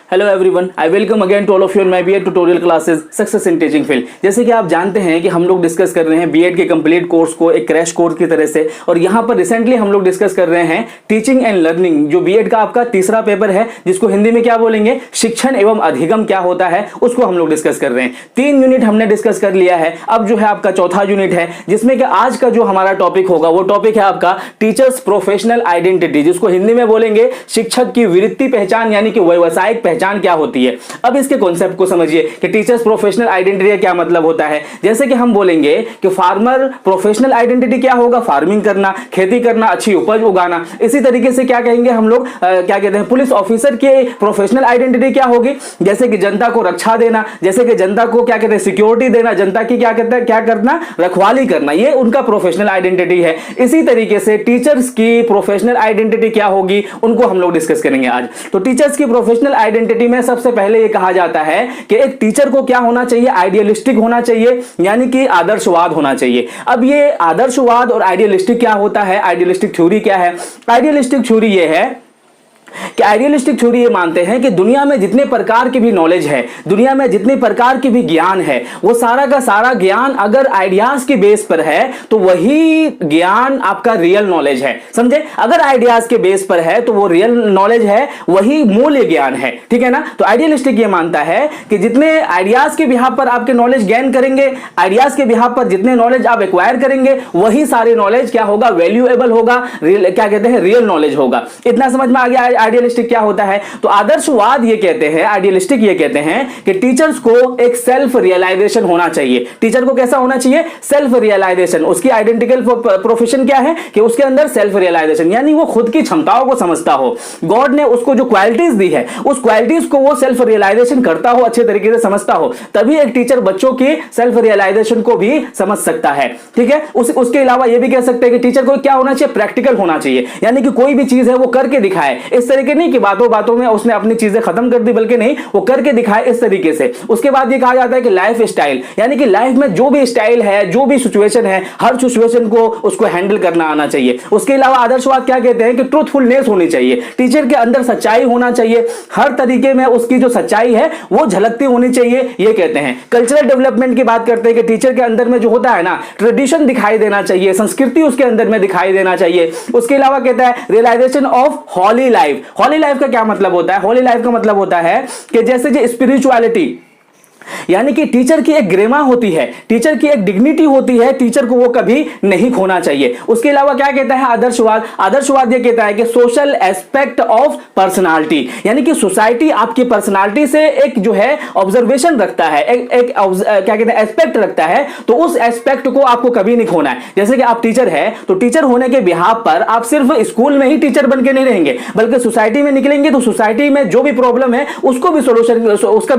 Hello everyone, I welcome again to all of you in my BEd tutorial classes success in teaching field. जैसे कि आप जानते हैं कि हम लोग डिस्कस कर रहे हैं बीएड के कंप्लीट कोर्स को एक क्रैश कोर्स की तरह से, और यहाँ पर रिसेंटली हम लोग डिस्कस कर रहे हैं टीचिंग एंड लर्निंग, जो बीएड का आपका तीसरा पेपर है, जिसको हिंदी में क्या बोलेंगे, शिक्षण एवं अधिगम क्या होता है, उसको हम लोग डिस्कस कर रहे हैं। 3 यूनिट हमने डिस्कस कर लिया है, अब जो है आपका चौथा यूनिट है, जिसमें कि आज का जो हमारा टॉपिक होगा वो टॉपिक है आपका टीचर्स प्रोफेशनल आइडेंटिटी, जिसको हिंदी में बोलेंगे शिक्षक की वृत्ति पहचान यानी कि व्यावसायिक पहचान क्या होती है। अब इसके कॉन्सेप्ट को समझिए कि टीचर्स प्रोफेशनल आइडेंटिटी का क्या मतलब होता है। जैसे कि हम बोलेंगे कि फार्मर प्रोफेशनल आइडेंटिटी क्या होगा, फार्मिंग करना, खेती करना, अच्छी उपज उगाना। इसी तरीके से क्या कहेंगे हम लोग, क्या कहते हैं, पुलिस ऑफिसर की प्रोफेशनल आइडेंटिटी क्या होगी, जैसे कि जनता को रक्षा देना, जैसे कि जनता को क्या कहते हैं, सिक्योरिटी देना, जनता की क्या कहते हैं, क्या करना, रखवाली करना, ये उनका प्रोफेशनल आइडेंटिटी है। इसी तरीके से टीचर्स की प्रोफेशनल आइडेंटिटी क्या होगी, उनको हम लोग डिस्कस करेंगे आज। तो टीचर्स की प्रोफेशनल आइडेंटिटी में सबसे पहले ये कहा जाता है कि एक टीचर को क्या होना चाहिए, आइडियलिस्टिक होना चाहिए, यानी कि आदर्शवाद होना चाहिए। अब ये आदर्शवाद और आइडियलिस्टिक क्या होता है, आइडियलिस्टिक थ्योरी क्या है। आइडियलिस्टिक थ्योरी ये है कि आइडियलिस्टिक थ्योरी ये मानते हैं कि दुनिया में जितने प्रकार की भी नॉलेज है, दुनिया में जितने प्रकार की भी ज्ञान है, वो सारा का सारा ज्ञान अगर आइडियाज के बेस पर है तो वही ज्ञान आपका रियल नॉलेज है। समझे, अगर आइडियाज के बेस पर है तो वो रियल नॉलेज है, वही मूल्य ज्ञान है। ठीक है ना। तो आइडियलिस्टिक ये मानता है कि जितने आइडियाज के बिहाफ पर आपके नॉलेज गेन करेंगे, आइडियाज के बिहाफ पर जितने नॉलेज आप एक्वायर करेंगे, वही सारे नॉलेज क्या होगा, वैल्यूएबल होगा, क्या कहते हैं, रियल नॉलेज होगा। इतना समझ में आ गया आइडियलिस्टिक क्या होता है। तो आदर्शवाद ये कहते हैं, आइडियलिस्टिक ये कहते हैं कि टीचर्स को एक सेल्फ रियलाइजेशन होना चाहिए। टीचर को कैसा होना चाहिए, सेल्फ रियलाइजेशन। उसकी आइडेंटिकल प्रोफेशन क्या है कि उसके अंदर सेल्फ रियलाइजेशन, यानी वो खुद की क्षमताओं को समझता हो। गॉड ने उसको जो क्वालिटीज दी है, उस क्वालिटीज को वो सेल्फ रियलाइजेशन करता हो, अच्छे तरीके से समझता हो, तभी एक टीचर बच्चों की सेल्फ रियलाइजेशन को भी समझ सकता है। ठीक है। उसके अलावा ये भी कह सकते हैं कि टीचर को क्या होना चाहिए, प्रैक्टिकल होना चाहिए, यानी कि कोई भी चीज है वो करके दिखाए। इस तरीके नहीं कि बातों बातों में उसने अपनी चीजें खत्म कर दी, बल्कि नहीं, वो करके दिखाए इस तरीके से। उसके बाद ये कहा जाता है कि लाइफ स्टाइल, यानी कि लाइफ में जो भी स्टाइल है, जो भी सिचुएशन है, हर सिचुएशन को उसको हैंडल करना आना चाहिए। उसके अलावा आदर्शवाद क्या कहते हैं कि ट्रूथफुलनेस होनी चाहिए, टीचर के अंदर सच्चाई होना चाहिए, हर तरीके में उसकी जो सच्चाई है वो झलकती होनी चाहिए, ये कहते हैं। कल्चरल डेवलपमेंट की बात करते हैं कि टीचर के अंदर में जो होता है ना, ट्रेडिशन दिखाई देना चाहिए, संस्कृति उसके अंदर में दिखाई देना चाहिए। उसके अलावा कहता है realisation of holy life. Holy life का क्या मतलब होता है, हॉली लाइफ का मतलब होता है कि जैसे जो स्पिरिचुअलिटी, यानी कि टीचर की एक गरिमा होती है, टीचर की एक डिग्निटी होती है, टीचर को वो कभी नहीं खोना चाहिए। उसके अलावा क्या कहता है आदर्शवाद, आदर्शवाद ये कहता है कि सोशल एस्पेक्ट ऑफ पर्सनालिटी, यानी कि सोसाइटी आपकी पर्सनालिटी से एक जो है ऑब्जर्वेशन रखता है, एक क्या कहते हैं, एस्पेक्ट रखता है, तो उस एस्पेक्ट को आपको कभी नहीं खोना है। जैसे कि आप टीचर है, तो टीचर होने के बिहाफ पर आप सिर्फ स्कूल में ही टीचर बन के नहीं रहेंगे, बल्कि सोसाइटी में निकलेंगे तो सोसाइटी में जो भी प्रॉब्लम है उसका भी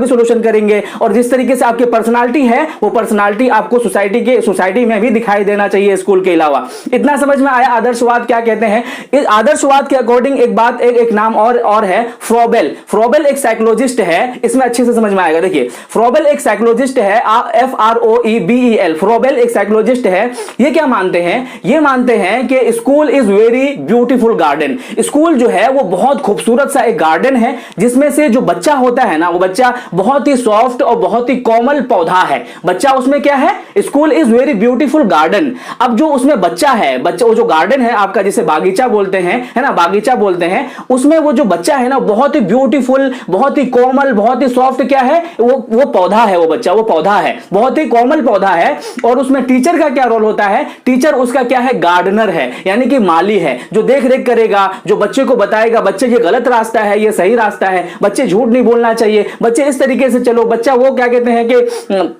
सोल्यूशन करेंगे। और जिस तरीके से आपकी पर्सनालिटी है, वो पर्सनालिटी आपको सोसाइटी में भी दिखाई देना चाहिए स्कूल के अलावा। इतना समझ में आया आदर्शवाद क्या कहते हैं। इस आदर्शवाद के अकॉर्डिंग एक बात, एक नाम और है, फ्रोबेल। फ्रोबेल एक साइकोलॉजिस्ट है, इसमें अच्छे से समझ में आएगा। देखिए, फ्रोबेल एक साइकोलॉजिस्ट है, FROEBEL। फ्रोबेल एक साइकोलॉजिस्ट है। ये क्या मानते हैं, ये मानते हैं कि school is very beautiful garden. School जो है वो बहुत खूबसूरत सा एक गार्डन है, जिसमें से जो बच्चा होता है ना, वो बच्चा बहुत ही सॉफ्ट और बहुत ही कोमल पौधा है। बच्चा उसमें क्या है, school is very beautiful garden. अब जो उसमें बच्चा है, बच्चा, वो जो गार्डन है आपका, जिसे बागीचा बोलते हैं, है ना, बागीचा बोलते हैं, उसमें वो जो बच्चा है ना, बहुत ही ब्यूटीफुल, बहुत ही कोमल, बहुत ही सॉफ्ट क्या है, वो पौधा है, वो बच्चा, वो पौधा है, बहुत ही कोमल पौधा है। और उसमें टीचर का क्या रोल होता है, टीचर उसका क्या है, गार्डनर है, यानी कि माली है, जो देख रेख करेगा, जो बच्चे को बताएगा बच्चे ये गलत रास्ता है, ये सही रास्ता है, बच्चे झूठ नहीं बोलना चाहिए, बच्चे इस तरीके से चलो, बच्चा वो क्या कहते हैं कि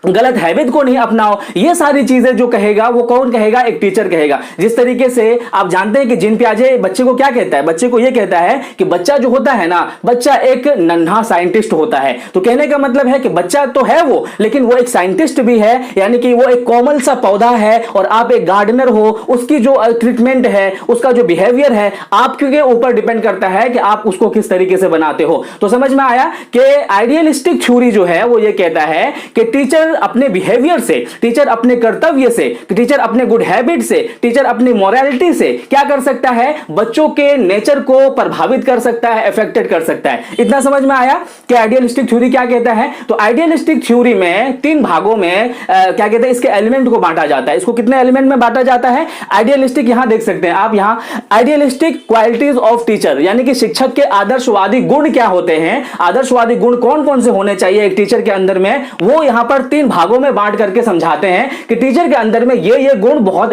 गलत हैबिट को नहीं अपनाओ, ये सारी चीजें जो कहेगा वो कौन कहेगा, एक टीचर कहेगा। जिस तरीके से आप जानते हैं कि जीन पियाजे बच्चे को क्या कहता है, बच्चे को ये कहता है कि बच्चा जो होता है ना, बच्चा एक नन्हा साइंटिस्ट होता है। तो कहने का मतलब है कि बच्चा तो है वो, लेकिन वो एक साइंटिस्ट भी है, यानी कि वो एक कोमल सा पौधा है, और आप एक गार्डनर हो। उसकी जो ट्रीटमेंट है, उसका जो बिहेवियर है, आपके ऊपर डिपेंड करता है कि आप उसको किस तरीके से बनाते हो। तो समझ में आया कि आइडियलिस्टिक थ्योरी जो है वो ये कहता है कि टीचर टीचर अपने बिहेवियर से, टीचर अपने कर्तव्य से, टीचर अपने गुड हैबिट से, टीचर अपनी मोरालिटी से क्या कर सकता है, बच्चों के नेचर को प्रभावित कर सकता है, अफेक्टेड कर सकता है। इतना समझ में आया कि आइडियलिस्टिक थ्योरी क्या कहता है? तो आइडियलिस्टिक थ्योरी में 3 भागों में क्या कहते हैं, इसके एलिमेंट को बांटा जाता है। इसको कितने एलिमेंट में बांटा जाता है? आइडियलिस्टिक, यहां देख सकते हैं आप, यहां आइडियलिस्टिक क्वालिटीज ऑफ टीचर, यानी कि शिक्षक के आदर्शवादी गुण क्या होते हैं, आदर्शवादी गुण कौन कौन से होने चाहिए एक टीचर के अंदर में, वो यहां पर 3 भागों में बांट करके समझाते हैं कि टीचर के अंदर में ये गुण बहुत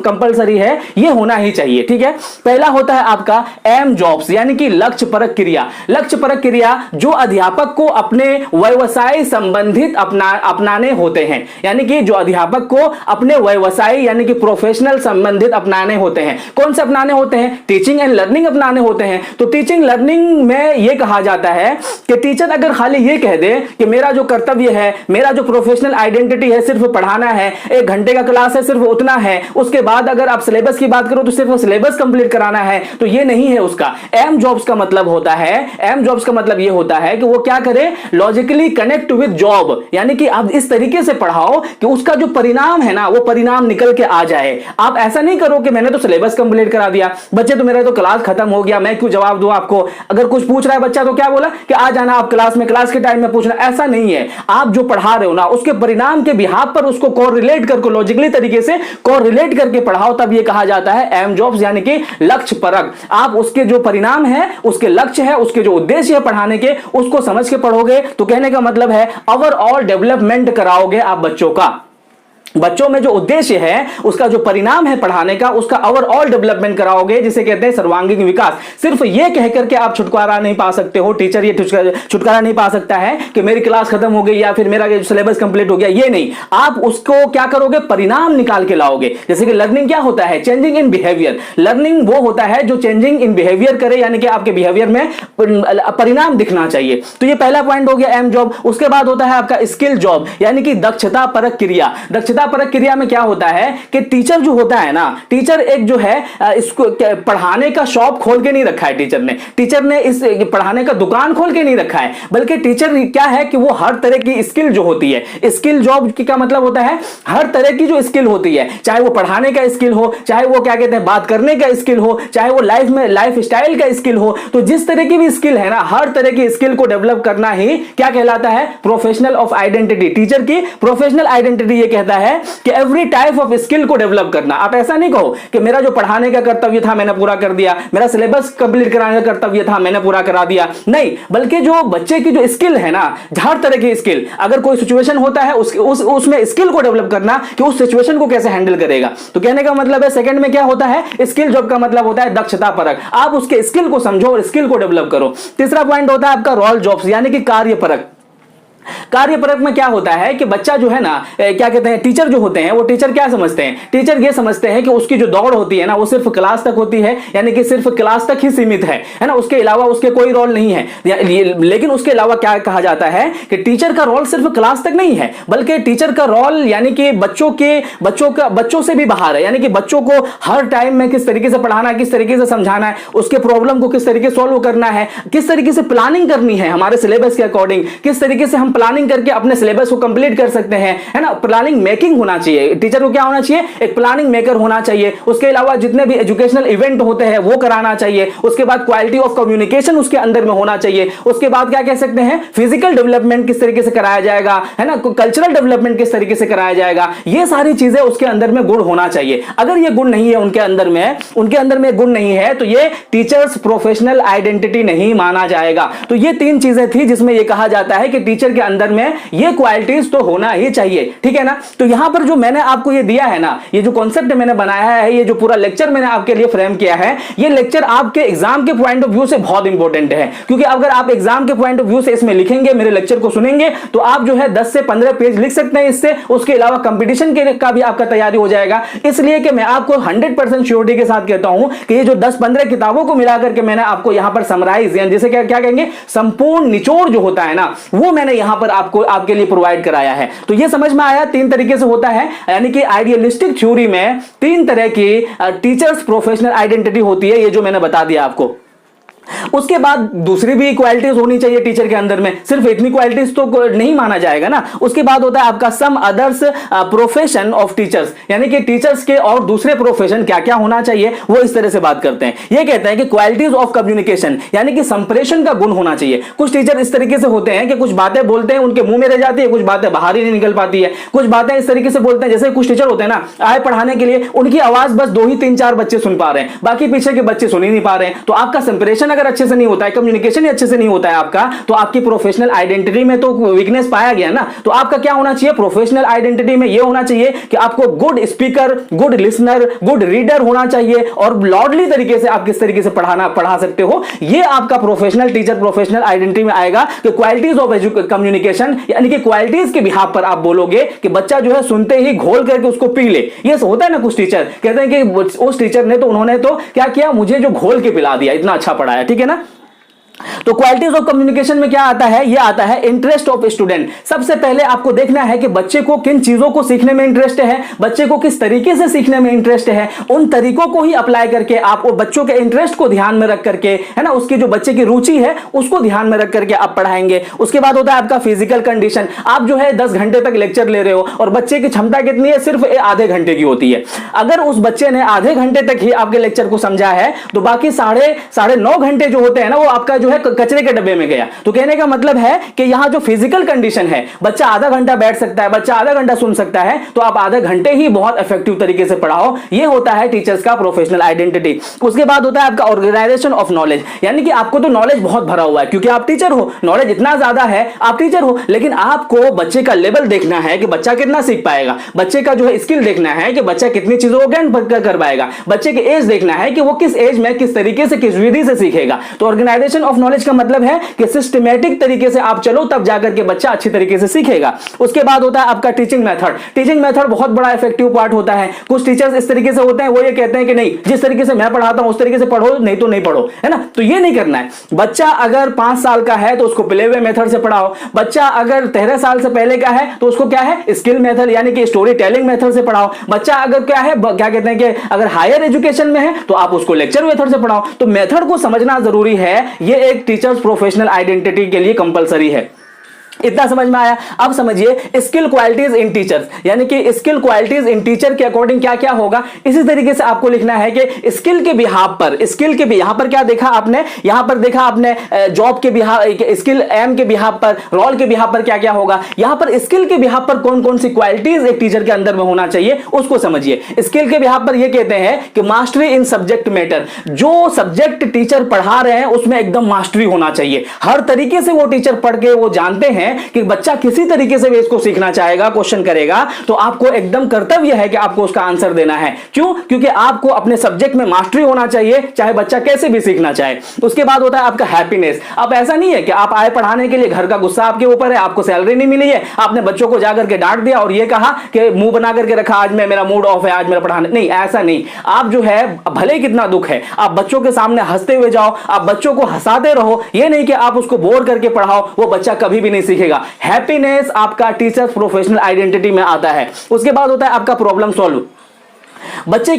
कंपलसरी है, ये होना ही चाहिए। ठीक है, पहला होता है आपका एम जॉब्स, यानी कि लक्ष्य परक क्रिया। लक्ष्य परक क्रिया जो अध्यापक को अपने व्यवसाय संबंधित अपनाने होते हैं, यानी कि जो अध्यापक को अपने व्यवसाय यानी कि प्रोफेशनल संबंधित अपनाने होते हैं। कौन से अपनाने होते हैं? टीचिंग एंड लर्निंग अपनाने होते हैं। तो टीचिंग लर्निंग में यह कहा जाता है कि टीचर अगर खाली ये कह दे कि मेरा जो कर्तव्य है, मेरा जो प्रोफेशनल आइडेंटिटी है सिर्फ पढ़ाना है, 1 घंटे का क्लास है सिर्फ उतना है, उसके बाद अगर आप सिलेबस की बात करो तो सिर्फ सिलेबस कंप्लीट कराना है, तो ये नहीं है उसका। एम जॉब्स का मतलब होता है, एम जॉब्स का मतलब ये होता है कि वो क्या करे, लॉजिकली कनेक्ट विद जॉब, यानी कि आप इस तरीके से पढ़ाओ कि उसका जो परिणाम है ना, वो परिणाम निकल के आ जाए। आप ऐसा नहीं करो कि मैंने तो सिलेबस कंप्लीट करा दिया, बच्चे तो मेरा तो क्लास खत्म हो गया, मैं क्यों जवाब दूं आपको, अगर कुछ पूछ रहा है बच्चा तो क्या बोला कि आ जाना आप क्लास में, क्लास के टाइम में पूछना, ऐसा नहीं है। आप जो पढ़ा रहे हो ना, उसके परिणाम के बिहाफ पर उसको कोरिलेट करके, लॉजिकली तरीके से कोरिलेट करके पढ़ाओ, तब ये कहा जाता है एम जॉब्स, यानी कि लक्ष्य परक। आप उसके जो परिणाम है, उसके लक्ष्य है, उसके जो उद्देश्य है पढ़ाने के, उसको समझ के पढ़ोगे, तो कहने का मतलब है ओवरऑल डेवलपमेंट कराओगे आप बच्चों का। बच्चों में जो उद्देश्य है, उसका जो परिणाम है पढ़ाने का, उसका ओवरऑल डेवलपमेंट कराओगे, जिसे कहते हैं सर्वांगीण विकास। सिर्फ ये कह करके आप छुटकारा नहीं पा सकते हो, टीचर ये छुटकारा नहीं पा सकता है कि मेरी क्लास खत्म हो गई या फिर मेरा सिलेबस कंप्लीट हो गया, ये नहीं। आप उसको क्या करोगे, परिणाम निकाल के लाओगे। जैसे कि लर्निंग क्या होता है, चेंजिंग इन बिहेवियर। लर्निंग वो होता है जो चेंजिंग इन बिहेवियर करे, यानी कि आपके बिहेवियर में परिणाम दिखना चाहिए। तो ये पहला पॉइंट हो गया एम जॉब। उसके बाद होता है आपका स्किल जॉब, यानी कि दक्षता परक क्रिया। दक्षता परक क्रिया में क्या होता है कि टीचर जो होता है ना, टीचर एक जो है इसको पढ़ाने का शॉप खोल के नहीं रखा है टीचर ने इस पढ़ाने का दुकान खोल के नहीं रखा है, बल्कि टीचर क्या है कि वो हर तरह की स्किल जो होती है, स्किल जॉब की क्या मतलब होता है, हर तरह की जो स्किल होती है, चाहे वो पढ़ाने का स्किल हो, चाहे वो क्या कहते हैं बात करने का स्किल हो, चाहे वो लाइफ में लाइफ स्टाइल का स्किल हो, तो जिस तरह की भी स्किल है ना, हर तरह की स्किल को डेवलप करना ही क्या कहलाता है, प्रोफेशनल ऑफ आइडेंटिटी। टीचर की प्रोफेशनल आइडेंटिटी ये कहता है कि एवरी टाइप ऑफ स्किल को डेवलप करना। आप ऐसा नहीं कहो कि मेरा जो पढ़ाने का कर्तव्य था मैंने पूरा कर दिया, मेरा सिलेबस कंप्लीट कराने का कर्तव्य था मैंने पूरा करा दिया, नहीं, बल्कि जो बच्चे की जो स्किल है ना, हर तरह की स्किल, अगर कोई सिचुएशन होता है उसमें स्किल को डेवलप करना कि उस सिचुएशन को कैसे हैंडल करेगा। तो कहने का मतलब है सेकंड में क्या होता है, स्किल जॉब का मतलब होता है दक्षता परक। आप उसके स्किल को समझो और स्किल को डेवलप करो। तीसरा पॉइंट होता है आपका रोल जॉब्स, यानी कि कार्य परक। कार्य परक में क्या होता है कि बच्चा जो है ना, क्या कहते हैं, टीचर जो होते हैं वो टीचर क्या समझते हैं, टीचर ये समझते हैं कि उसकी जो दौड़ होती है ना, वो सिर्फ क्लास तक होती है, यानी कि सिर्फ क्लास तक ही सीमित है ना, उसके अलावा उसके कोई रोल नहीं है। लेकिन उसके अलावा क्या कहा जाता है कि टीचर का रोल सिर्फ क्लास तक नहीं है, बल्कि टीचर का रोल यानी कि बच्चों से भी बाहर है, यानी कि बच्चों को हर टाइम में किस तरीके से पढ़ाना है, किस तरीके से समझाना है, उसके प्रॉब्लम को किस तरीके से सॉल्व करना है, किस तरीके से प्लानिंग करनी है हमारे सिलेबस के अकॉर्डिंग, किस तरीके से हम प्लानिंग करके अपने सिलेबस को कंप्लीट कर सकते हैं, है ना। प्लानिंग मेकिंग होना चाहिए, टीचर को क्या होना चाहिए, एक प्लानिंग मेकर होना चाहिए। उसके अलावा जितने भी एजुकेशनल इवेंट होते हैं वो कराना चाहिए। उसके बाद क्वालिटी ऑफ कम्युनिकेशन उसके अंदर में होना चाहिए। उसके बाद क्या कह सकते हैं, फिजिकल डेवलपमेंट किस तरीके से कराया जाएगा, है ना, कल्चरल डेवलपमेंट किस तरीके से कराया जाएगा, ये सारी चीजें उसके अंदर में गुण होना चाहिए। अगर ये गुण नहीं है उनके अंदर में गुण नहीं है, तो ये टीचर्स प्रोफेशनल आइडेंटिटी नहीं माना जाएगा। तो ये 3 चीजें थी जिसमें ये कहा जाता है कि टीचर के अंदर में ये क्वालिटीज तो होना ही चाहिए, ठीक है ना। तो यहां पर जो मैंने आपको ये दिया है ना, ये जो कॉन्सेप्ट मैंने बनाया है, ये जो पूरा लेक्चर मैंने आपके लिए फ्रेम किया है, ये लेक्चर आपके एग्जाम के पॉइंट ऑफ व्यू से बहुत इंपॉर्टेंट है। क्योंकि अगर आप एग्जाम के पॉइंट ऑफ व्यू से इसमें लिखेंगे, मेरे लेक्चर को सुनेंगे, तो आप जो है 10 से 15 पेज लिख सकते हैं इससे। उसके अलावा कंपटीशन का भी आपका तैयारी हो जाएगा। इसलिए कि मैं आपको 100% श्योरिटी के साथ कहता हूं कि ये जो 10-15 किताबों को मिलाकर के मैंने आपको यहां पर समराइज, यानी जैसे क्या कहेंगे, संपूर्ण निचोड़ जो होता है ना, वो मैंने यहां पर आपके लिए प्रोवाइड कराया है। तो ये समझ में आया, 3 तरीके से होता है, यानी कि आइडियलिस्टिक थ्योरी में 3 तरह की टीचर्स प्रोफेशनल आइडेंटिटी होती है, ये जो मैंने बता दिया आपको। उसके बाद दूसरी भी क्वालिटीज होनी चाहिए टीचर के अंदर में, सिर्फ इतनी क्वालिटीज तो नहीं माना जाएगा ना। उसके बाद होता है आपका some others profession of teachers, यानी कि टीचर्स के और दूसरे प्रोफेशन क्या क्या होना चाहिए, वो इस तरह से बात करते हैं। ये कहते हैं कि क्वालिटीज ऑफ कम्युनिकेशन, यानी कि संप्रेषण का गुण होना चाहिए। कुछ टीचर इस तरीके से होते हैं कि कुछ बातें बोलते हैं उनके मुंह में रह जाती है, कुछ बातें बाहर ही नहीं निकल पाती है। कुछ बातें इस तरीके से बोलते हैं, जैसे कुछ टीचर होते हैं ना, आए पढ़ाने के लिए, उनकी आवाज बस 2 ही 3 4 बच्चे सुन पा रहे हैं, बाकी पीछे के बच्चे सुन ही नहीं पा रहे हैं। तो आपका संप्रेषण अगर अच्छे से नहीं होता है, कम्युनिकेशन ही अच्छे से नहीं होता है आपका, तो आपकी प्रोफेशनल आइडेंटिटी में तो वीकनेस पाया गया ना। तो आपका क्या होना चाहिए, प्रोफेशनल आइडेंटिटी में ये होना चाहिए कि आपको good speaker, good listener, good reader होना चाहिए, और लॉर्डली तरीके से आप किस तरीके से पढ़ा सकते हो, ये आपका प्रोफेशनल टीचर प्रोफेशनल आइडेंटिटी में आएगा। कि क्वालिटीज ऑफ कम्युनिकेशन, यानी कि क्वालिटीज के बिहाफ पर आप बोलोगे कि बच्चा जो है सुनते ही घोल करके उसको पी ले। ये होता है ना, कुछ टीचर कहते हैं कि उस टीचर ने तो, उन्होंने तो क्या किया, मुझे जो घोल के पिला दिया, इतना अच्छा पढ़ाया, ठीक है ना। तो क्वालिटीज ऑफ कम्युनिकेशन में क्या आता है, ये आता है इंटरेस्ट ऑफ स्टूडेंट। सबसे पहले आपको देखना है कि बच्चे को किन चीजों को सीखने में इंटरेस्ट है, बच्चे को किस तरीके से सीखने में इंटरेस्ट है, उन तरीकों को ही अप्लाई करके आप बच्चों के इंटरेस्ट को ध्यान में रख करके, है ना, उसकी जो बच्चे की रुचि है उसको ध्यान में रख करके आप पढ़ाएंगे। उसके बाद होता है आपका फिजिकल कंडीशन। आप जो है 10 घंटे तक लेक्चर ले रहे हो और बच्चे की क्षमता कितनी है, सिर्फ आधे घंटे की होती है। अगर उस बच्चे ने आधे घंटे तक ही आपके लेक्चर को समझा है, तो बाकी साढ़े 9 घंटे जो होते हैं ना, वो आपका जो है कचरे के डब्बे में गया। तो कहने का मतलब है कि यहां जो फिजिकल कंडीशन है, बच्चा आधा घंटा बैठ सकता है, बच्चा आधा घंटा सुन सकता है, तो आप आधे घंटे ही बहुत इफेक्टिव तरीके से पढ़ाओ। ये होता है टीचर्स का प्रोफेशनल आइडेंटिटी। उसके बाद होता है आपका ऑर्गेनाइजेशन ऑफ नॉलेज, यानी कि आपको तो नॉलेज बहुत भरा हुआ है क्योंकि आप टीचर हो, नॉलेज इतना ज्यादा है, आप टीचर हो, लेकिन आपको बच्चे का लेवल देखना है कि बच्चा कितना सीख पाएगा, बच्चे का जो है स्किल देखना है कि बच्चा कितनी चीजों को ज्ञान कर पाएगा, बच्चे की एज देखना है कि वो किस एज में किस तरीके से किस विधि से सीखेगा। तो ऑर्गेनाइजेशन ऑफ नॉलेज का मतलब है कि सिस्टमैटिक तरीके से आप चलो, तब जाकर के बच्चा अच्छी तरीके से सीखेगा। उसके बाद होता है आपका टीचिंग मेथड। टीचिंग मेथड बहुत बड़ा इफेक्टिव पार्ट होता है। कुछ टीचर्स इस तरीके से होते हैं, वो ये कहते हैं कि नहीं, जिस तरीके से मैं पढ़ाता हूं उस तरीके से पढ़ो, नहीं तो नहीं पढ़ो, है ना। तो ये नहीं करना है। बच्चा अगर 5 साल का है तो उसको प्ले वे मेथड से पढ़ाओ। बच्चा अगर 13 साल से पहले का है तो उसको क्या है, स्किल मेथड यानी कि स्टोरी टेलिंग मेथड से पढ़ाओ। बच्चा अगर क्या है, क्या कहते हैं कि अगर हायर एजुकेशन में है तो आप उसको लेक्चर मेथड से पढ़ाओ। तो मेथड को समझना जरूरी है, ये एक टीचर्स प्रोफेशनल आइडेंटिटी के लिए कंपलसरी है। इतना समझ में आया। अब समझिए स्किल क्वालिटीज इन टीचर्स, यानी कि स्किल क्वालिटीज इन टीचर के अकॉर्डिंग क्या क्या होगा, इसी तरीके से आपको लिखना है कि स्किल के बिहाफ पर, स्किल के यहां पर क्या देखा आपने, यहां पर देखा आपने जॉब के बिहाफ, स्किल एम के बिहाफ पर, रोल के बिहाफ पर क्या क्या होगा। यहां पर स्किल के बिहाफ पर कौन कौन सी क्वालिटीज एक टीचर के अंदर में होना चाहिए उसको समझिए। स्किल के बिहाफ पर यह कहते हैं कि मास्टरी इन सब्जेक्ट मैटर, जो सब्जेक्ट टीचर पढ़ा रहे हैं उसमें एकदम मास्टरी होना चाहिए। हर तरीके से वो टीचर पढ़ के वो जानते हैं कि बच्चा किसी तरीके से भी इसको सीखना चाहेगा, क्वेश्चन करेगा, तो आपको एकदम कर्तव्य है कि आपको उसका आंसर देना है। क्यों? क्योंकि आपको अपने सब्जेक्ट में मास्टरी होना चाहिए, चाहे बच्चा कैसे भी सीखना चाहे। उसके बाद होता है आपका हैप्पीनेस। अब ऐसा नहीं है कि आप आए पढ़ाने के लिए, घर का गुस्सा आपके ऊपर है, आपको सैलरी नहीं मिली है, आपने बच्चों को जाकर के डांट दिया और ये कहा कि मुंह बना करके रखा, आज मेरा मूड ऑफ है, आज मेरा पढ़ाने नहीं, ऐसा नहीं। आप जो है, भले कितना दुख है, आप बच्चों के सामने हंसते हुए जाओ, आप बच्चों को हंसाते रहो, ये नहीं कि आप उसको बोर करके पढ़ाओ, वो बच्चा कभी भी नहीं सीखेगा। हैप्पीनेस आपका टीचर्स प्रोफेशनल आइडेंटिटी में आता है। उसके बाद होता है आपका प्रॉब्लम सॉल्व। बच्चे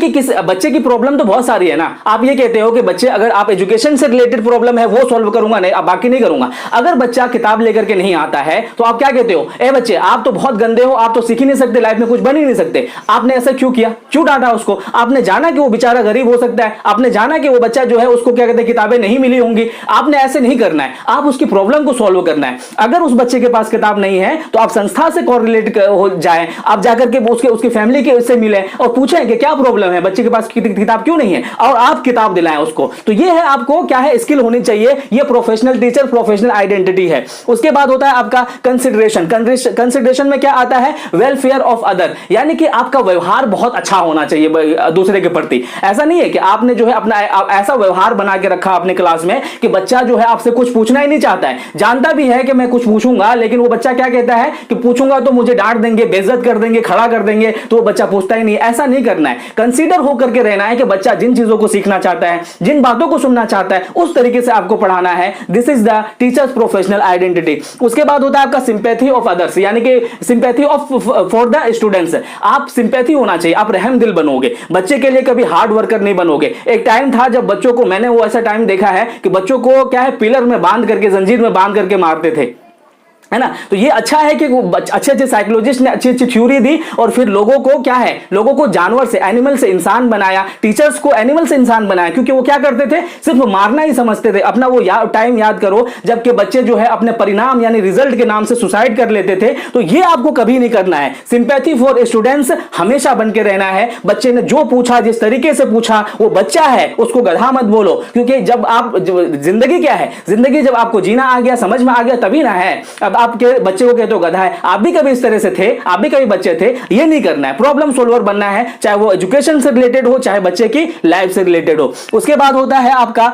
की प्रॉब्लम तो बहुत सारी है ना। आप ये कहते हो कि बच्चे, अगर आप एजुकेशन से रिलेटेड प्रॉब्लम है वो सॉल्व करूंगा, नहीं बाकी नहीं करूंगा। अगर बच्चा किताब लेकर के नहीं आता है तो आप क्या कहते हो, ए बच्चे आप तो बहुत गंदे हो, आप तो सीख ही नहीं सकते, लाइफ में कुछ बन ही नहीं सकते। आपने ऐसा क्यों किया, क्यों डांटा उसको? आपने जाना कि वो बेचारा गरीब हो सकता है, आपने जाना कि वो बच्चा जो है उसको क्या कहते हैं किताबें नहीं मिली होंगी। आपने ऐसे नहीं करना है, आप उसकी प्रॉब्लम को सॉल्व करना है। अगर उस बच्चे के पास किताब नहीं है तो आप संस्था से कोरिलेट हो जाए, आप जाकर के उसकी फैमिली के उससे मिले और पूछें कि क्या प्रॉब्लम है, बच्चे के पास किताब क्यों नहीं है, और आप किताब दिलाएं उसको। तो ये है आपको क्या है, स्किल होनी चाहिए। ये प्रोफेशनल टीचर प्रोफेशनल आइडेंटिटी है। उसके बाद होता है आपका कंसिडरेशन। कंसिडरेशन में क्या आता है, वेलफेयर ऑफ अदर, यानी कि आपका व्यवहार बहुत अच्छा होना चाहिए दूसरे के प्रति। ऐसा नहीं है कि आपने जो है अपना ऐसा व्यवहार बना के रखा अपने क्लास में कि बच्चा जो है आपसे कुछ पूछना ही नहीं चाहता है, जानता भी है कि मैं कुछ पूछूंगा, लेकिन वो बच्चा क्या कहता है कि पूछूंगा तो मुझे डांट देंगे, बेइज्जत कर देंगे, खड़ा कर देंगे, तो वो बच्चा पूछता ही नहीं। ऐसा नहीं करना करना है, कंसीडर होकर के रहना है कि बच्चा जिन चीजों को सीखना चाहता है, जिन बातों को सुनना चाहता है, उस तरीके से आपको पढ़ाना है। This is the teachers professional identity. उसके बाद होता है आपका सिंपैथी ऑफ अदर्स, यानी कि sympathy of for the students. आप सिंपैथी होना चाहिए, आप रहम दिल बनोगे, बच्चे के लिए कभी हार्ड वर्कर नहीं बनोगे। एक टाइम था जब बच्चों को, मैंने वो ऐसा टाइम देखा है कि बच्चों को क्या है, पिलर में बांध करके, जंजीर में बांध करके मारते थे, है ना। तो ये अच्छा है कि अच्छे अच्छे साइकोलॉजिस्ट ने अच्छी अच्छी थ्योरी दी और फिर लोगों को क्या है, लोगों को जानवर से, एनिमल से इंसान बनाया, टीचर्स को एनिमल से इंसान बनाया, क्योंकि वो क्या करते थे, सिर्फ मारना ही समझते थे। अपना वो टाइम याद करो जबकि बच्चे जो है अपने परिणाम यानी रिजल्ट के नाम से सुसाइड कर लेते थे। तो ये आपको कभी नहीं करना है। सिंपैथी फॉर स्टूडेंट्स हमेशा बन के रहना है। बच्चे ने जो पूछा, जिस तरीके से पूछा, वो बच्चा है, उसको गधा मत बोलो, क्योंकि जब आप, जिंदगी क्या है, जिंदगी जब आपको जीना आ गया, समझ में आ गया, तभी ना है। अब आपके बच्चे को कहते हो गधा है, आप भी कभी इस तरह से थे, आप भी कभी बच्चे थे। ये नहीं करना है, प्रॉब्लम सोल्वर बनना है, चाहे वो एजुकेशन से रिलेटेड हो, चाहे बच्चे की लाइफ से रिलेटेड हो। उसके बाद होता है आपका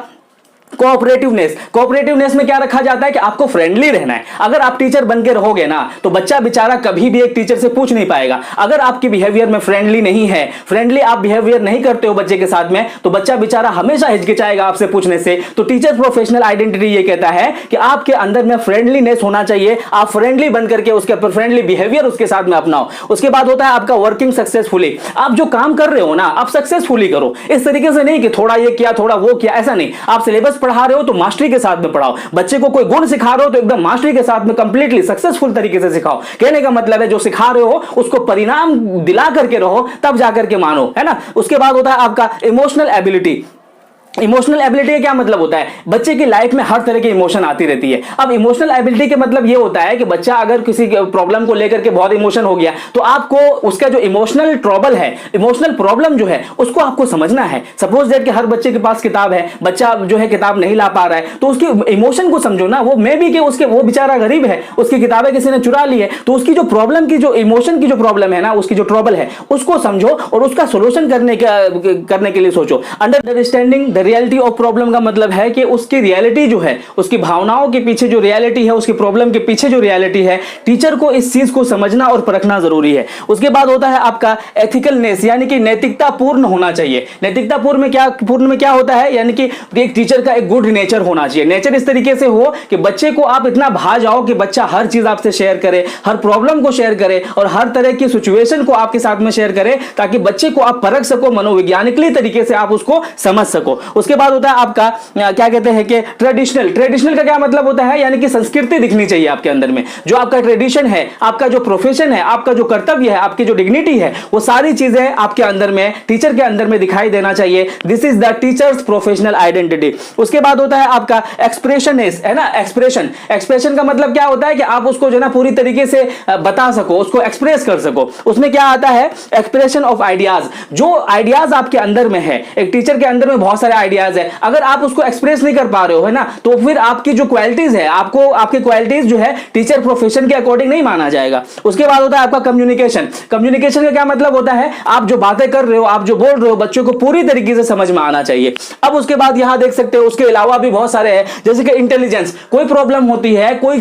कोऑपरेटिवनेस। कोऑपरेटिवनेस में क्या रखा जाता है कि आपको फ्रेंडली रहना है। अगर आप टीचर बन के रहोगे ना, तो बच्चा बेचारा कभी भी एक टीचर से पूछ नहीं पाएगा। अगर आपके बिहेवियर में फ्रेंडली नहीं है, फ्रेंडली आप बिहेवियर नहीं करते हो बच्चे के साथ में, तो बच्चा बेचारा हमेशा हिचकिचाएगा आपसे पूछने से। तो टीचर प्रोफेशनल आइडेंटिटी ये कहता है कि आपके अंदर में फ्रेंडलीनेस होना चाहिए, आप फ्रेंडली बन करके उसके फ्रेंडली बिहेवियर उसके साथ में अपनाओ। उसके बाद होता है आपका वर्किंग सक्सेसफुली। आप जो काम कर रहे हो ना, आप सक्सेसफुली करो। इस तरीके से नहीं कि थोड़ा ये किया, थोड़ा वो किया, ऐसा नहीं। आप सिलेबस पढ़ा रहे हो तो मास्टरी के साथ में पढ़ाओ। बच्चे को कोई गुण सिखा रहे हो तो एकदम मास्टरी के साथ में कंप्लीटली सक्सेसफुल तरीके से सिखाओ। कहने का मतलब है जो सिखा रहे हो उसको परिणाम दिला करके रहो, तब जाकर के मानो, है ना। उसके बाद होता है आपका इमोशनल एबिलिटी। इमोशनल एबिलिटी का क्या मतलब होता है, बच्चे की लाइफ में हर तरह की इमोशन आती रहती है। अब इमोशनल एबिलिटी के मतलब ये होता है कि बच्चा अगर किसी प्रॉब्लम को लेकर के बहुत इमोशन हो गया, तो आपको उसका जो इमोशनल ट्रबल है, इमोशनल प्रॉब्लम जो है, उसको आपको समझना है। सपोज दैट कि हर बच्चे के पास किताब है, बच्चा जो है किताब नहीं ला पा रहा है, तो उसके इमोशन को समझो ना। वो मे भी कि उसके, वो बेचारा गरीब है, उसकी किताबें किसी ने चुरा ली है, तो उसकी जो प्रॉब्लम की, जो इमोशन की जो प्रॉब्लम है ना, उसकी जो ट्रबल है, उसको समझो और उसका सोल्यूशन करने के लिए सोचो। Understanding the reality of problem का मतलब है कि उसकी रियलिटी जो है, उसकी भावनाओं के पीछे जो रियलिटी है, उसकी प्रॉब्लम के पीछे जो रियलिटी है, टीचर को इस चीज को समझना और परखना जरूरी है। उसके बाद होता है आपका एथिकलनेस, यानी कि नैतिकता पूर्ण होना चाहिए। नैतिकता पूर्ण में क्या होता है, यानी कि एक टीचर का एक गुड नेचर होना चाहिए। नेचर इस तरीके से हो कि बच्चे को आप इतना भा जाओ कि बच्चा हर चीज आपसे शेयर करे, हर प्रॉब्लम को शेयर करे और हर तरह की सिचुएशन को आपके साथ में शेयर करे, ताकि बच्चे को आप परख सको, मनोवैज्ञानिकली तरीके से आप उसको समझ सको। उसके बाद होता है आपका क्या कहते हैं कि ट्रेडिशनल का क्या मतलब होता है, यानी कि संस्कृति दिखनी चाहिए आपके अंदर में। जो आपका ट्रेडिशन है, आपका जो प्रोफेशन है, आपका जो कर्तव्य है, आपकी जो डिग्निटी है, वो सारी चीजें आपके अंदर में, टीचर के अंदर में दिखाई देना चाहिए। This is the teachers professional identity. उसके बाद होता है आपका एक्सप्रेशननेस, है ना। एक्सप्रेशन का मतलब क्या होता है कि आप उसको जो ना पूरी तरीके से बता सको, उसको एक्सप्रेस कर सको। उसमें क्या आता है, एक्सप्रेशन ऑफ आइडियाज। जो आइडियाज आपके अंदर में है, एक टीचर के अंदर में बहुत सारे आइडियाज है, अगर आप उसको एक्सप्रेस नहीं कर पा रहे हो, है ना, तो फिर आपकी जो क्वालिटीज है, आपकी क्वालिटीज जो है टीचर प्रोफेशन के अकॉर्डिंग नहीं माना जाएगा। उसके बाद होता है आपका कम्युनिकेशन। कम्युनिकेशन का क्या मतलब होता है, आप जो बातें कर रहे हो, आप जो बोल रहे हो, बच्चों को पूरी तरीके से समझ में आना चाहिए। अब उसके बाद यहां देख सकते हो, उसके अलावा भी बहुत सारे हैं, जैसे कि इंटेलिजेंस। कोई प्रॉब्लम होती है, कोई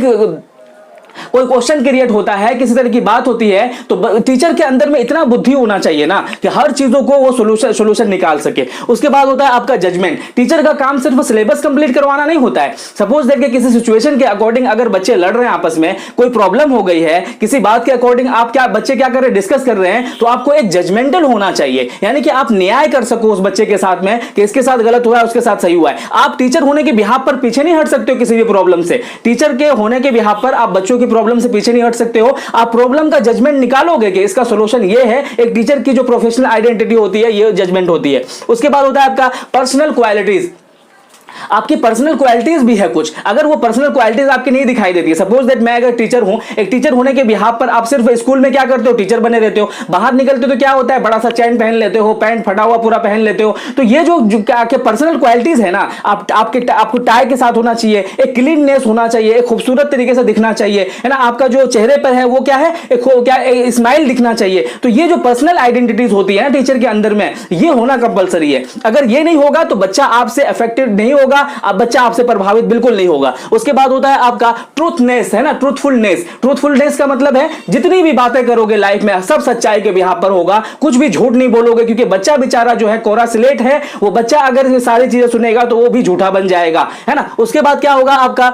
क्वेश्चन क्रिएट होता है, किसी तरह की बात होती है, तो टीचर के अंदर में इतना बुद्धि होना चाहिए ना कि हर चीजों को वो सोल्यूशन निकाल सके। उसके बाद होता है आपका जजमेंट। टीचर का काम सिर्फ सिलेबस कंप्लीट करवाना नहीं होता है। सपोज दैट कि किसी सिचुएशन के अकॉर्डिंग अगर बच्चे लड़ रहे हैं आपस में, कोई प्रॉब्लम हो गई है, किसी बात के अकॉर्डिंग बच्चे क्या कर रहे हैं, डिस्कस कर रहे हैं, तो आपको एक जजमेंटल होना चाहिए, यानी कि आप न्याय कर सको उस बच्चे के साथ में कि इसके साथ गलत हुआ है, उसके साथ सही हुआ है। आप टीचर होने के बिहाफ पर पीछे नहीं हट सकते हो किसी भी प्रॉब्लम से। टीचर के होने के बिहाफ पर आप बच्चों की प्रॉब्लम से पीछे नहीं हट सकते हो। आप प्रॉब्लम का जजमेंट निकालोगे कि इसका सॉल्यूशन ये है। एक टीचर की जो प्रोफेशनल आइडेंटिटी होती है, ये जजमेंट होती है। उसके बाद होता है आपका पर्सनल क्वालिटीज। आपकी पर्सनल क्वालिटीज भी है कुछ, अगर वो पर्सनल क्वालिटीज आपकी नहीं दिखाई देती है। सपोज दैट मैं अगर टीचर हूं, एक टीचर होने के बिहाफ पर आप सिर्फ स्कूल में क्या करते हो, टीचर बने रहते हो, बाहर निकलते हो तो क्या होता है, बड़ा सा चैन पहन लेते हो, पैंट फटा हुआ पूरा पहन लेते हो। तो ये जो पर्सनल क्वालिटीज है ना, आपको टाई के साथ होना चाहिए, एक क्लीननेस होना चाहिए, एक खूबसूरत तरीके से दिखना चाहिए, है ना। आपका जो चेहरे पर है वो क्या है, एक स्माइल दिखना चाहिए। तो ये जो पर्सनल आइडेंटिटीज होती है ना टीचर के अंदर में, ये होना कंपलसरी है। अगर ये नहीं होगा तो बच्चा आपसे अफेक्टेड नहीं होगा, होगा, अब बच्चा आपसे प्रभावित बिल्कुल नहीं होगा। उसके बाद होता है आपका ट्रूथनेस, है ना, ट्रूथफुलनेस। ट्रूथफुलनेस का मतलब है जितनी भी बातें करोगे लाइफ में सब सच्चाई के बिहाफ पर होगा, कुछ भी झूठ नहीं बोलोगे, क्योंकि बच्चा बेचारा जो है कोरा स्लेट है, वो बच्चा अगर ये सारी चीजें सुनेगा तो वो भी झूठा बन जाएगा, है ना। उसके बाद क्या होगा आपका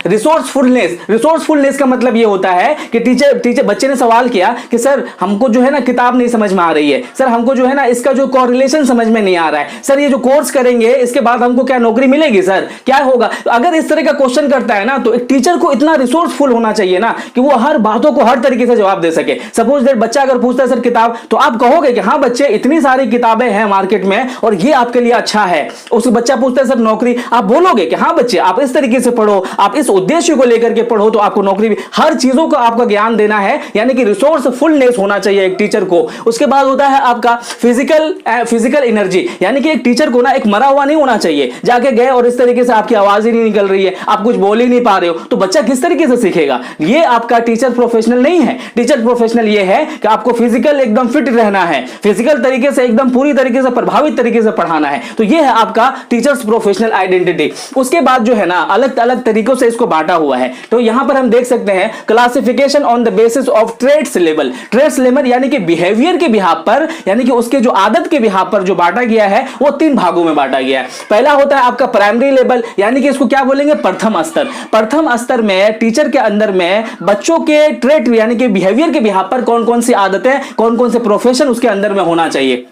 रिसोर्सफुलनेस। रिसोर्सफुलनेस का मतलब ये होता है कि टीचर बच्चे ने सवाल किया कि सर हमको जो है ना किताब नहीं समझ में आ रही है, सर हमको जो है ना इसका जो कोरिलेशन समझ में नहीं आ रहा है, सर ये जो कोर्स करेंगे इसके बाद हमको क्या नौकरी मिलेगी, सर क्या होगा। तो अगर इस तरह का क्वेश्चन करता है ना, तो एक टीचर को इतना रिसोर्सफुल होना चाहिए ना कि वो हर बातों को हर तरीके से जवाब दे सके। सपोज दैट बच्चा अगर पूछता है सर किताब, तो आप कहोगे कि हाँ बच्चे इतनी सारी किताबें हैं मार्केट में और ये आपके लिए अच्छा है। उस बच्चा पूछता है सर नौकरी, आप बोलोगे कि हाँ बच्चे आप इस तरीके से पढ़ो, आप इस उद्देश्य को लेकर के पढ़ो तो आपको नौकरी भी, हर चीजों को आपका ज्ञान देना है, यानी कि रिसोर्सफुलनेस होना चाहिए एक टीचर को। उसके बाद होता है आपका फिजिकल एनर्जी, यानी कि एक टीचर को ना एक मरा हुआ नहीं होना चाहिए, जाके गए और इस तरीके से आपकी आवाज ही नहीं निकल रही है, आप कुछ बोल ही नहीं पा रहे हो, तो बच्चा किस तरीके से सीखेगा। ये आपका टीचर प्रोफेशनल नहीं है। टीचर प्रोफेशनल ये है कि आपको फिजिकल एकदम फिट रहना है, फिजिकल तरीके से एकदम पूरी तरीके से प्रभावित तरीके से पढ़ाना है, तो ये है आपका टीचर्स प्रोफेशनल आइडेंटिटी। उसके बाद जो है ना अलग अलग तरीकों से इसको बांटा हुआ है, तो यहां पर हम देख सकते हैं classification on the basis of trades level. Trades level यानी कि बिहेवियर के बिहाफ पर, यानी कि उसके जो आदत के बिहाफ पर जो बांटा गया है वो 3 भागों में बांटा गया है। पहला होता है आपका प्राइमरी लेवल, यानी कि इसको क्या बोलेंगे, प्रथम स्तर। प्रथम स्तर में टीचर के अंदर में बच्चों के ट्रेड यानी कि बिहेवियर के बिहाफ पर कौन कौन सी आदतें, कौन कौन से प्रोफेशन उसके अंदर में होना चाहिए।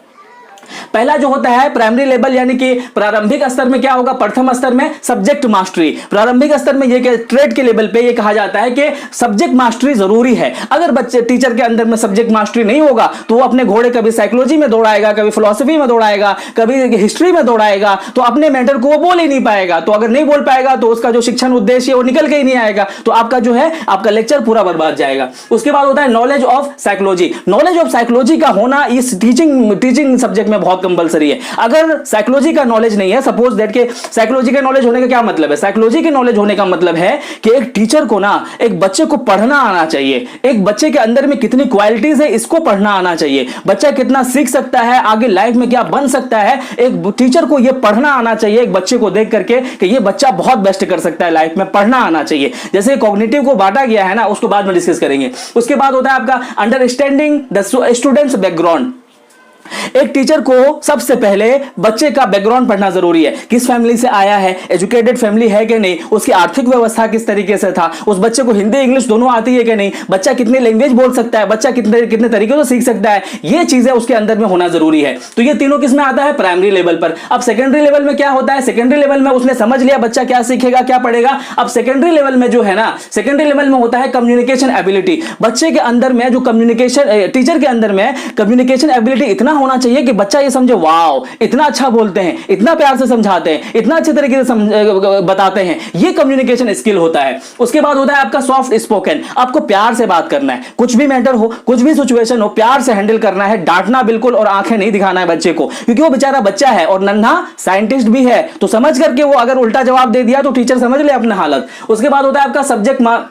पहला जो होता है प्राइमरी लेवल, यानी कि प्रारंभिक स्तर में क्या होगा, प्रथम स्तर में सब्जेक्ट मास्टरी। प्रारंभिक स्तर में ये ट्रेड के लेवल पे ये कहा जाता है कि सब्जेक्ट मास्टरी जरूरी है। अगर बच्चे टीचर के अंदर में सब्जेक्ट मास्टरी नहीं होगा तो वो अपने घोड़े कभी साइकोलॉजी में दौड़ाएगा, कभी फिलॉसफी में दौड़ाएगा, कभी हिस्ट्री में दौड़ाएगा, तो अपने मेंटर को वो बोल ही नहीं पाएगा। तो अगर नहीं बोल पाएगा तो उसका जो शिक्षण उद्देश्य है वो निकल के ही नहीं आएगा, तो आपका जो है आपका लेक्चर पूरा बर्बाद जाएगा। उसके बाद होता है knowledge of psychology. Knowledge of psychology का होना इस टीचिंग सब्जेक्ट में बहुत कंपलसरी है। अगर साइकोलॉजी का नॉलेज नहीं है, सपोज दैट के साइकोलॉजी का नॉलेज होने का क्या मतलब है, साइकोलॉजी के नॉलेज होने का मतलब है कि एक टीचर को ना एक बच्चे को पढ़ना आना चाहिए, एक बच्चे के अंदर में कितनी क्वालिटीज है इसको पढ़ना आना चाहिए, बच्चा कितना सीख सकता है, आगे लाइफ में क्या बन सकता है, एक टीचर को यह पढ़ना आना चाहिए एक बच्चे को देख करके कि ये बच्चा बहुत बेस्ट कर सकता है लाइफ में, पढ़ना आना चाहिए। जैसे कॉग्निटिव को बांटा गया है ना, उसको बाद में डिस्कस करेंगे। उसके बाद होता है आपका अंडरस्टैंडिंग द स्टूडेंट्स बैकग्राउंड। एक टीचर को सबसे पहले बच्चे का बैकग्राउंड पढ़ना जरूरी है, किस फैमिली से आया है, एजुकेटेड फैमिली है कि नहीं, उसकी आर्थिक व्यवस्था किस तरीके से था, उस बच्चे को हिंदी इंग्लिश दोनों आती है कि नहीं, बच्चा कितनी लैंग्वेज बोल सकता है, बच्चा कितने तरीके से सीख सकता है, ये चीजें उसके अंदर में होना जरूरी है। तो ये तीनों किस में आता है, प्राइमरी लेवल पर। अब सेकेंडरी लेवल में क्या होता है, सेकेंडरी लेवल में उसने समझ लिया बच्चा क्या सीखेगा क्या पढ़ेगा। अब सेकेंडरी लेवल में जो है ना, सेकेंडरी लेवल में होता है कम्युनिकेशन एबिलिटी। बच्चे के अंदर में जो कम्युनिकेशन, टीचर के अंदर में कम्युनिकेशन एबिलिटी इतना होना चाहिए कि बच्चा ये समझे वाओ इतना अच्छा बोलते हैं, इतना प्यार से समझाते हैं, इतना अच्छे तरीके से बताते हैं, ये कम्युनिकेशन स्किल होता है। उसके बाद होता है आपका सॉफ्ट स्पोकन। आपको प्यार से बात करना है, कुछ भी मैटर हो, कुछ भी सिचुएशन हो, प्यार से हैंडल करना है, डांटना बिल्कुल और आंखें नहीं दिखाना है बच्चे को, क्योंकि वो बेचारा बच्चा है और नन्हा साइंटिस्ट भी है, तो समझ करके वो अगर उल्टा जवाब दे दिया तो टीचर समझ ले अपना हालत। उसके बाद होता है आपका सब्जेक्ट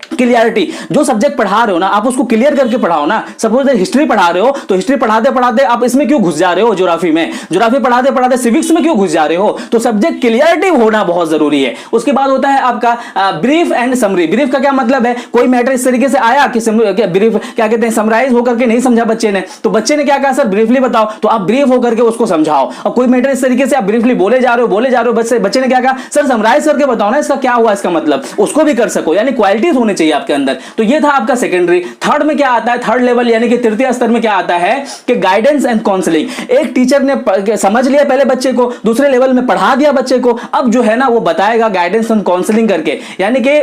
क्लियरिटी। जो सब्जेक्ट पढ़ा रहे हो ना आप उसको क्लियर करके पढ़ाओ ना। सपोज हिस्ट्री पढ़ा रहे हो तो हिस्ट्री पढ़ाते पढ़ाते आप इसमें क्यों घुस जा रहे हो, ज्योग्राफी में, ज्योग्राफी पढ़ाते पढ़ाते सिविक्स में क्यों घुस जा रहे हो, तो सब्जेक्ट क्लियरिटी होना बहुत जरूरी है। उसके बाद होता है आपका ब्रीफ एंड समरी। ब्रीफ का क्या मतलब है, कोई मैटर इस तरीके से आया कि ब्रीफ क्या कहते हैं, समराइज होकर के नहीं समझा बच्चे ने, तो बच्चे ने क्या कहा सर ब्रीफली बताओ, तो आप ब्रीफ होकर के उसको समझाओ। और कोई मैटर इस तरीके से आप ब्रीफली बोले जा रहे हो, बच्चे ने क्या कहा सर समराइज करके बताओ ना इसका क्या हुआ, इसका मतलब, उसको भी कर सको, यानी क्वालिटीज होनी चाहिए आपके अंदर। तो ये था आपका सेकेंडरी। थर्ड में क्या आता है, थर्ड लेवल यानी कि तृतीय स्तर में क्या आता है कि गाइडेंस एंड काउंसलिंग। एक टीचर ने समझ लिया पहले बच्चे को, दूसरे लेवल में पढ़ा दिया बच्चे को, अब जो है ना वो बताएगा गाइडेंस एंड काउंसलिंग करके, यानी कि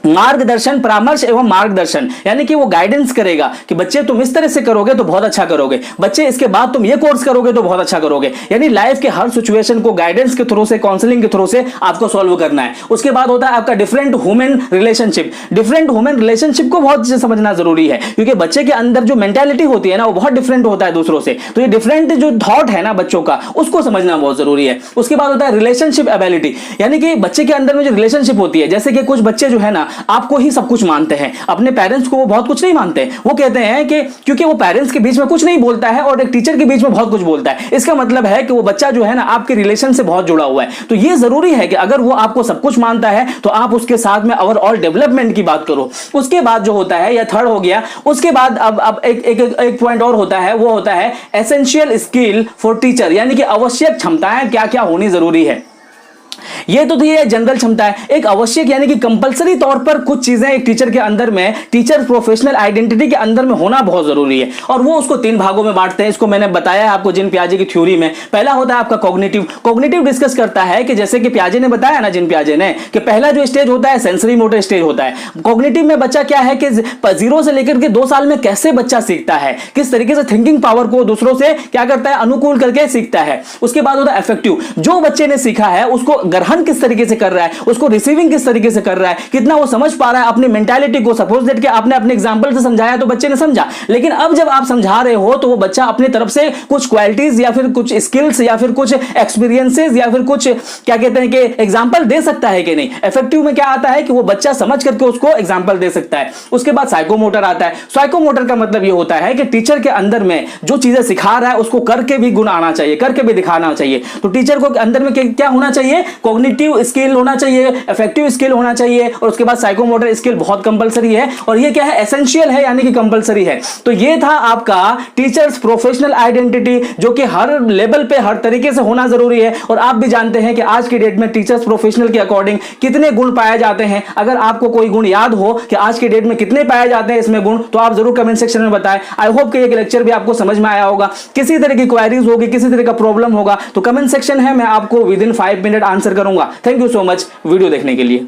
मार्गदर्शन, परामर्श एवं मार्गदर्शन, यानी कि वो गाइडेंस करेगा कि बच्चे तुम इस तरह से करोगे तो बहुत अच्छा करोगे, बच्चे इसके बाद तुम ये कोर्स करोगे तो बहुत अच्छा करोगे, यानी लाइफ के हर सिचुएशन को गाइडेंस के थ्रू से, काउंसलिंग के थ्रू से आपको सॉल्व करना है। उसके बाद होता है आपका different human relationship. Different human relationship को बहुत समझना जरूरी है, क्योंकि बच्चे के अंदर जो मेंटालिटी होती है ना वो बहुत डिफरेंट होता है दूसरों से, तो ये डिफरेंट जो थॉट है ना बच्चों का उसको समझना बहुत जरूरी है। उसके बाद होता है रिलेशनशिप एबिलिटी, यानी कि बच्चे के अंदर में जो रिलेशनशिप होती है, जैसे कि कुछ बच्चे जो है ना आपको ही सब कुछ मानते हैं, अपने पेरेंट्स को वो बहुत कुछ नहीं मानते। वो कहते हैं कि क्योंकि वो पेरेंट्स के बीच में कुछ नहीं बोलता है और एक टीचर के बीच में बहुत कुछ बोलता है, इसका मतलब है कि वो बच्चा जो है ना आपके रिलेशन से बहुत जुड़ा हुआ है। तो ये जरूरी है कि अगर वो आपको सब कुछ मानता है तो आप उसके साथ में ओवरऑल डेवलपमेंट की बात करो। उसके बाद जो होता है, या थर्ड हो गया, उसके बाद अब एक पॉइंट और होता है, वो होता है एसेंशियल स्किल फॉर टीचर, यानी कि आवश्यक क्षमताएं क्या क्या होनी जरूरी है। ये तो थी जनरल क्षमता है। एक आवश्यक यानी कि कंपलसरी तौर पर कुछ चीजें एक टीचर के अंदर में, टीचर प्रोफेशनल आइडेंटिटी के अंदर में होना बहुत जरूरी है, और वो उसको 3 भागों में बांटते हैं। इसको मैंने बताया है आपको जिन पियाजे की थ्योरी में। पहला होता है आपका कॉग्निटिव। कॉग्निटिव डिस्कस करता है कि जैसे कि पियाजे ने बताया ना, जिन पियाजे ने, कि पहला जो स्टेज होता है सेंसरी मोटर स्टेज होता है। कॉग्निटिव में बच्चा क्या है कि 0 से लेकर के 2 साल में कैसे बच्चा सीखता है, किस तरीके से थिंकिंग पावर को दूसरों से क्या करता है, अनुकूल करके सीखता है। उसके बाद होता है अफेक्टिव, जो बच्चे ने सीखा है उसको ग्रहण किस तरीके से कर रहा है, उसको रिसीविंग किस तरीके से कर रहा है, कितना वो समझ पा रहा है अपनी मेंटालिटी को। सपोज दैट कि आपने अपने एग्जांपल से समझाया तो बच्चे ने समझा, लेकिन अब जब आप समझा रहे हो तो वो बच्चा अपनी तरफ से कुछ क्वालिटीज या फिर कुछ स्किल्स या फिर कुछ एक्सपीरियंसेस या फिर कुछ क्या कहते हैं कि एग्जांपल दे सकता है कि नहीं। इफेक्टिव में क्या आता है कि वो बच्चा समझ करके उसको एग्जांपल दे सकता है। उसके बाद साइकोमोटर आता है। साइकोमोटर का मतलब ये होता है कि टीचर के अंदर में जो चीजें सिखा रहा है उसको करके भी गुण आना चाहिए, करके भी दिखाना चाहिए। तो टीचर को अंदर में क्या होना चाहिए, कॉग्निटिव स्किल होना चाहिए, इफेक्टिव स्किल होना चाहिए, और उसके बाद साइकोमोटर स्किल बहुत कंपलसरी है, और ये क्या है, एसेंशियल है, यानी कि कंपलसरी है। तो ये था आपका टीचर्स प्रोफेशनल आइडेंटिटी, जो कि हर लेवल पे हर तरीके से होना जरूरी है। और आप भी जानते हैं कि आज की डेट में टीचर्स प्रोफेशनल के अकॉर्डिंग कितने गुण पाए जाते हैं। अगर आपको कोई गुण याद हो कि आज की डेट में कितने पाए जाते हैं इसमें गुण, तो आप जरूर कमेंट सेक्शन में बताएं। आई होप कि ये लेक्चर भी आपको समझ में आया होगा। किसी तरह की क्वेरीज होगी, किसी तरह का प्रॉब्लम होगा तो कमेंट सेक्शन है, मैं आपको विद इन 5 मिनट आंसर करूंगा। Thank you so much video देखने के लिए।